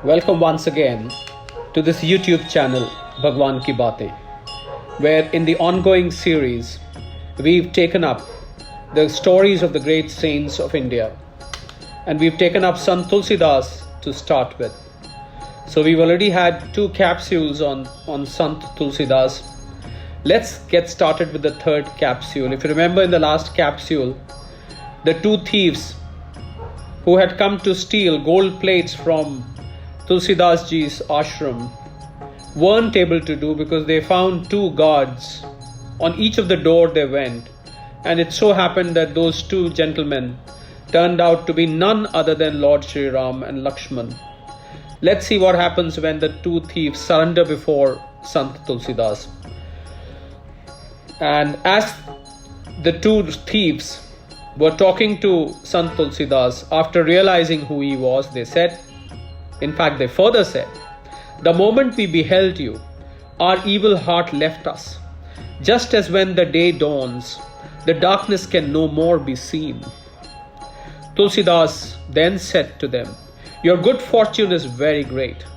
Welcome once again to this YouTube channel Bhagwan Ki Baatein, where in the ongoing series we've taken up the stories of the great saints of India, and we've taken up Sant Tulsidas to start with. So we've already had 2 capsules on Sant Tulsidas. Let's get started with the 3rd capsule. If you remember, in the last capsule, the 2 thieves who had come to steal gold plates from Tulsidas ji's ashram weren't able to do because they found 2 guards on each of the door they went, and it so happened that those 2 gentlemen turned out to be none other than Lord Shri Ram and Lakshman. Let's see what happens when the 2 thieves surrender before Sant Tulsidas. And as the 2 thieves were talking to Sant Tulsidas, after realizing who he was, they said, in fact they further said, "The moment we beheld you, our evil heart left us. Just as when the day dawns, the darkness can no more be seen." Tulsidas then said to them, "Your good fortune is very great.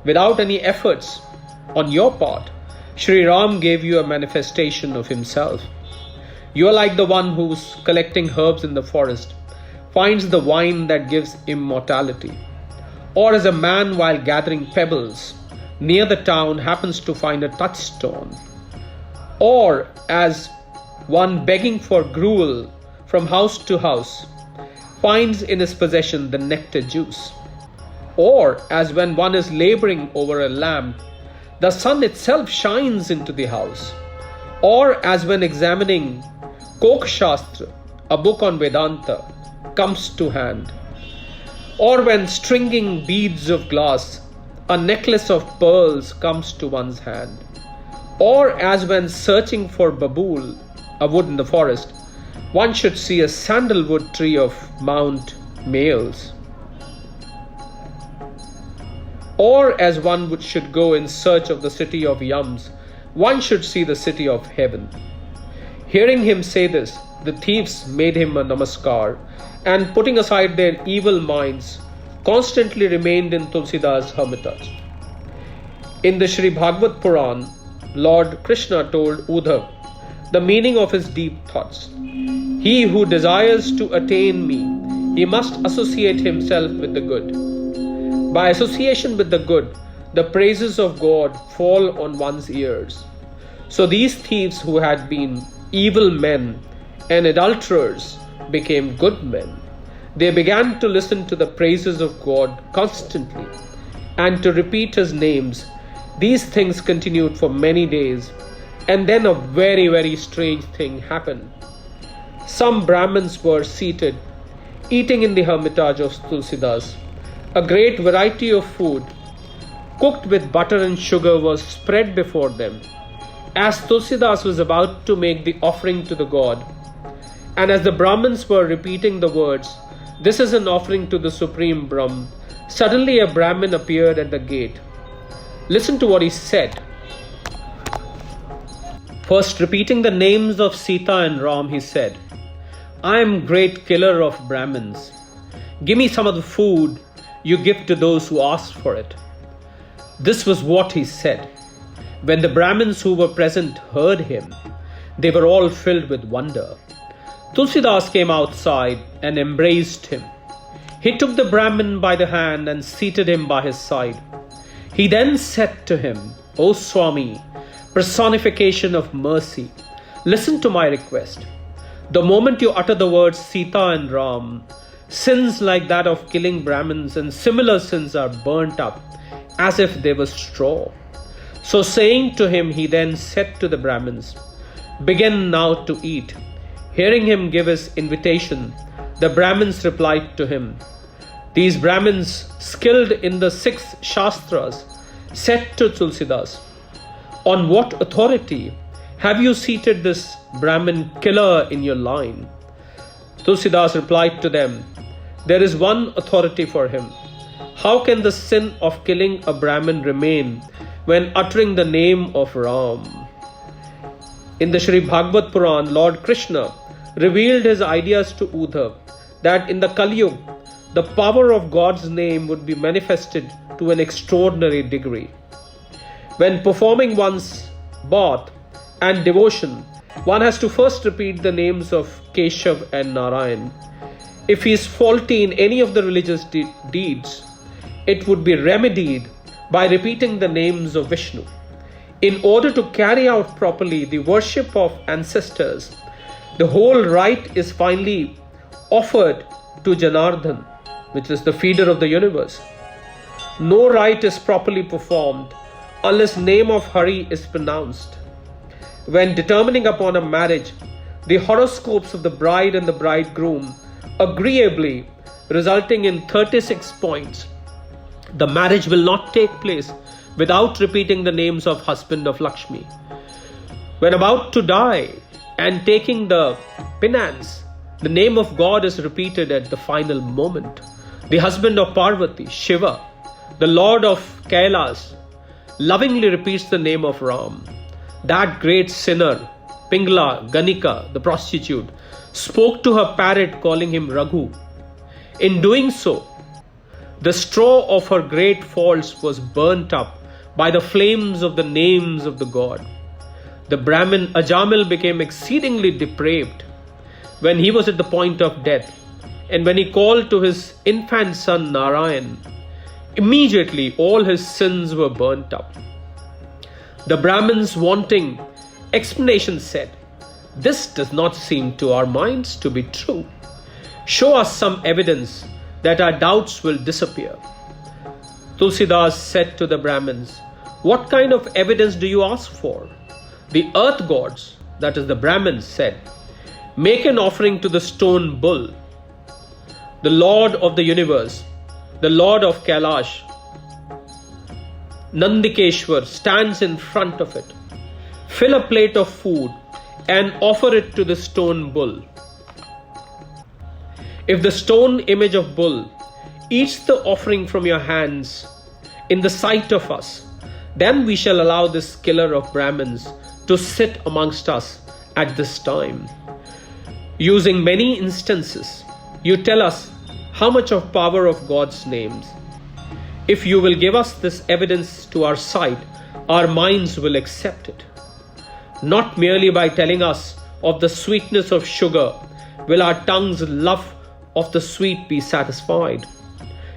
Without any efforts on your part, Shri Ram gave you a manifestation of himself. You are like the one who's collecting herbs in the forest finds the wine that gives immortality, or as a man while gathering pebbles near the town happens to find a touchstone, or as one begging for gruel from house to house finds in his possession the nectar juice, or as when one is laboring over a lamp, the sun itself shines into the house, or as when examining Kok Shastra, a book on Vedanta, comes to hand, or when stringing beads of glass, a necklace of pearls comes to one's hand, or as when searching for babool, a wood in the forest, one should see a sandalwood tree of Mount Males, or as one should go in search of the city of Yams, one should see the city of heaven." Hearing him say this, the thieves made him a namaskar, and putting aside their evil minds, constantly remained in Tulsidas' hermitage. In the Sri Bhagavad Puran, Lord Krishna told Uddhav the meaning of his deep thoughts. "He who desires to attain me, he must associate himself with the good. By association with the good, the praises of God fall on one's ears." So these thieves who had been evil men and adulterers became good men. They began to listen to the praises of God constantly and to repeat his names. These things continued for many days, and then a very, very strange thing happened. Some Brahmins were seated, eating in the hermitage of Tulsidas. A great variety of food, cooked with butter and sugar, was spread before them. As Tulsidas was about to make the offering to the god, and as the Brahmins were repeating the words, "This is an offering to the Supreme Brahm," suddenly a Brahmin appeared at the gate. Listen to what he said. First, repeating the names of Sita and Ram, he said, "I am great killer of Brahmins. Give me some of the food you give to those who ask for it." This was what he said. When the Brahmins who were present heard him, they were all filled with wonder. Tulsidas came outside and embraced him. He took the Brahmin by the hand and seated him by his side. He then said to him, "O Swami, personification of mercy, listen to my request. The moment you utter the words Sita and Ram, sins like that of killing Brahmins and similar sins are burnt up as if they were straw." So saying to him, he then said to the Brahmins, "Begin now to eat." Hearing him give his invitation, the Brahmins replied to him. These Brahmins, skilled in the 6 Shastras, said to Tulsidas, "On what authority have you seated this Brahmin killer in your line?" Tulsidas replied to them, "There is one authority for him. How can the sin of killing a Brahmin remain when uttering the name of Ram?" In the Sri Bhagavad Puran, Lord Krishna revealed his ideas to Uddhav that in the Kali Yuga, the power of God's name would be manifested to an extraordinary degree. When performing one's bath and devotion, one has to first repeat the names of Keshav and Narayan. If he is faulty in any of the religious deeds, it would be remedied by repeating the names of Vishnu. In order to carry out properly the worship of ancestors, the whole rite is finally offered to Janardhan, which is the feeder of the universe. No rite is properly performed unless name of Hari is pronounced. When determining upon a marriage, the horoscopes of the bride and the bridegroom agreeably resulting in 36 points, the marriage will not take place without repeating the names of husband of Lakshmi. When about to die and taking the penance, the name of God is repeated at the final moment. The husband of Parvati, Shiva, the Lord of Kailas, lovingly repeats the name of Ram. That great sinner, Pingla, Ganika, the prostitute, spoke to her parrot calling him Raghu. In doing so, the straw of her great faults was burnt up by the flames of the names of the god. The Brahmin Ajamil became exceedingly depraved when he was at the point of death, and when he called to his infant son Narayan, immediately all his sins were burnt up. The Brahmins, wanting explanation, said, "This does not seem to our minds to be true. Show us some evidence that our doubts will disappear." Tulsidas said to the Brahmins, "What kind of evidence do you ask for?" The earth gods, that is the Brahmins, said, "Make an offering to the stone bull. The Lord of the universe, the Lord of Kailash, Nandikeshwar, stands in front of it. Fill a plate of food and offer it to the stone bull. If the stone image of bull eats the offering from your hands in the sight of us, then we shall allow this killer of Brahmins to sit amongst us at this time." Using many instances, you tell us how much of power of God's names. If you will give us this evidence to our sight, our minds will accept it. Not merely by telling us of the sweetness of sugar will our tongue's love of the sweet be satisfied.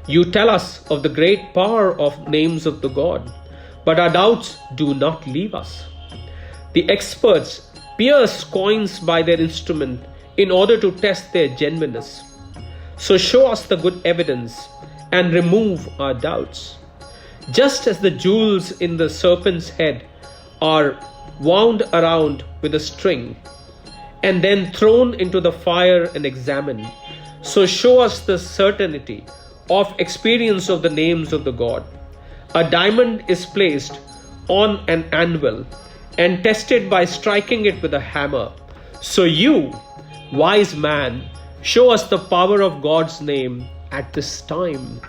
You tell us of the great power of names of the God, but our doubts do not leave us. The experts pierce coins by their instrument in order to test their genuineness. So show us the good evidence and remove our doubts. Just as the jewels in the serpent's head are wound around with a string and then thrown into the fire and examined, so show us the certainty of experience of the names of the God. A diamond is placed on an anvil and tested by striking it with a hammer. So you, wise man, show us the power of God's name at this time.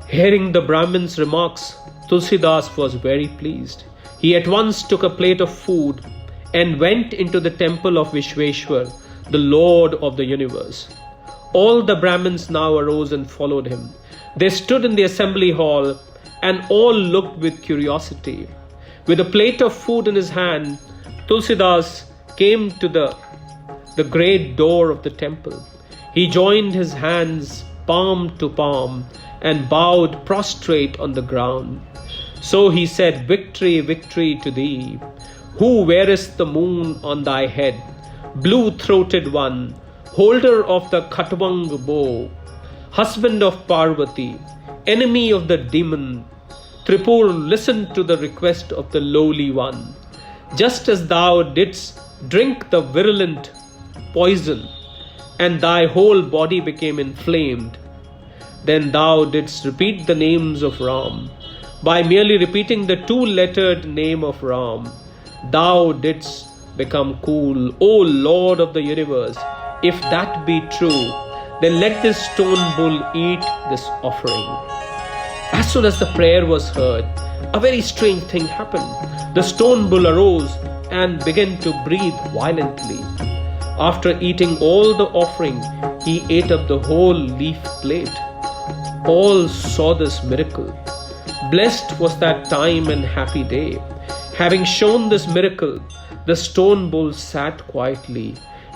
Hearing the Brahmin's remarks, Tulsidas was very pleased. He at once took a plate of food and went into the temple of Vishweshwar, the Lord of the universe. All the Brahmins now arose and followed him. They stood in the assembly hall and all looked with curiosity. With a plate of food in his hand, Tulsidas came to the great door of the temple. He joined his hands palm to palm and bowed prostrate on the ground. So he said, "Victory, victory to thee, who wearest the moon on thy head, blue-throated one, holder of the Khatwang bow, husband of Parvati, enemy of the demon. Tripur, listen to the request of the lowly one. Just as thou didst drink the virulent poison, and thy whole body became inflamed, then thou didst repeat the names of Ram. By merely repeating the two-lettered name of Ram, thou didst become cool. O Lord of the universe, if that be true, then let this stone bull eat this offering." As soon as the prayer was heard, a very strange thing happened. The stone bull arose and began to breathe violently. After eating all the offering, he ate up the whole leaf plate. All saw this miracle. Blessed was that time and happy day. Having shown this miracle, the stone bull sat quietly.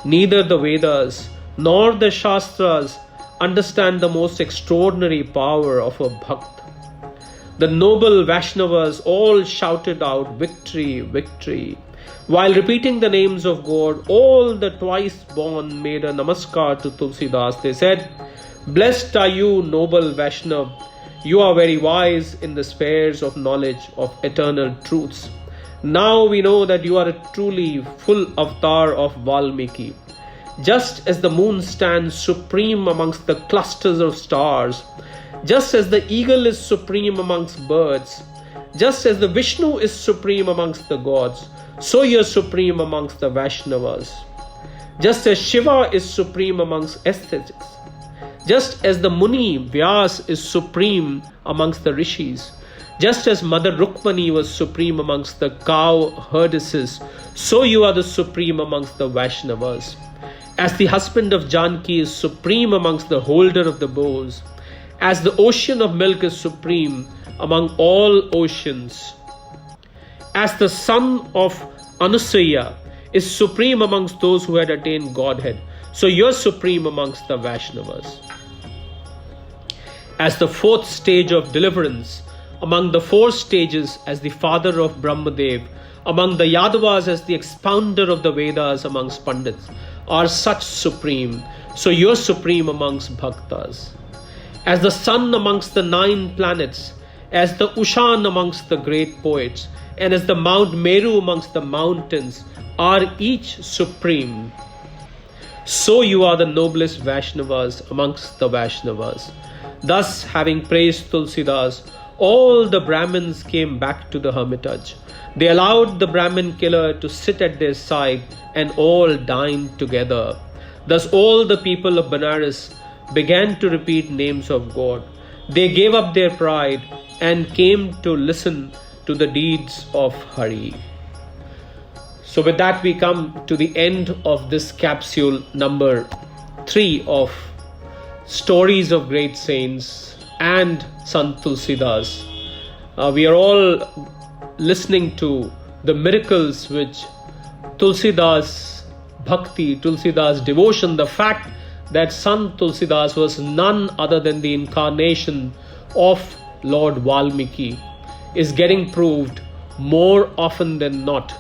Neither the Vedas nor the Shastras understand the most extraordinary power of a Bhakt. The noble Vaishnavas all shouted out, "Victory, victory." While repeating the names of God, all the twice born made a namaskar to Tulsidas. They said, "Blessed are you, noble Vaishnav. You are very wise in the spheres of knowledge of eternal truths. Now we know that you are a truly full avatar of Valmiki. Just as the moon stands supreme amongst the clusters of stars, just as the eagle is supreme amongst birds, just as the Vishnu is supreme amongst the gods, so you are supreme amongst the Vaishnavas. Just as Shiva is supreme amongst aesthetics, just as the Muni Vyas is supreme amongst the rishis, just as Mother Rukmani was supreme amongst the cow herdesses, so you are the supreme amongst the Vaishnavas. As the husband of Janki is supreme amongst the holder of the bows, as the ocean of milk is supreme among all oceans, as the son of Anusaya is supreme amongst those who had attained Godhead, so you are supreme amongst the Vaishnavas. As the fourth stage of deliverance among the four stages, as the father of Brahmadev, among the Yadavas as the expounder of the Vedas amongst Pandits, are such supreme, so you are supreme amongst Bhaktas. As the sun amongst the 9 planets, as the Ushan amongst the great poets, and as the Mount Meru amongst the mountains are each supreme, so you are the noblest Vaishnavas amongst the Vaishnavas. Thus, having praised Tulsidas, all the Brahmins came back to the hermitage. They allowed the Brahmin killer to sit at their side and all dined together. Thus all the people of Benares began to repeat names of God. They gave up their pride and came to listen to the deeds of Hari. So with that we come to the end of this capsule number 3 of Stories of Great Saints and Sant Tulsidas. We are all listening to the miracles which Tulsidas Bhakti, Tulsidas devotion, the fact that Sant Tulsidas was none other than the incarnation of Lord Valmiki is getting proved more often than not.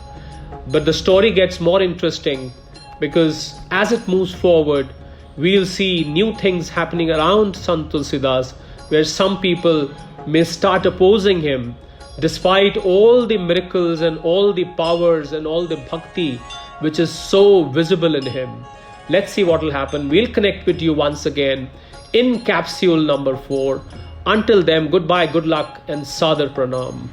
But the story gets more interesting because as it moves forward, we'll see new things happening around Sant Tulsidas, where some people may start opposing him despite all the miracles and all the powers and all the bhakti which is so visible in him. Let's see what will happen. We'll connect with you once again in capsule number 4. Until then, goodbye, good luck and Sadar Pranam.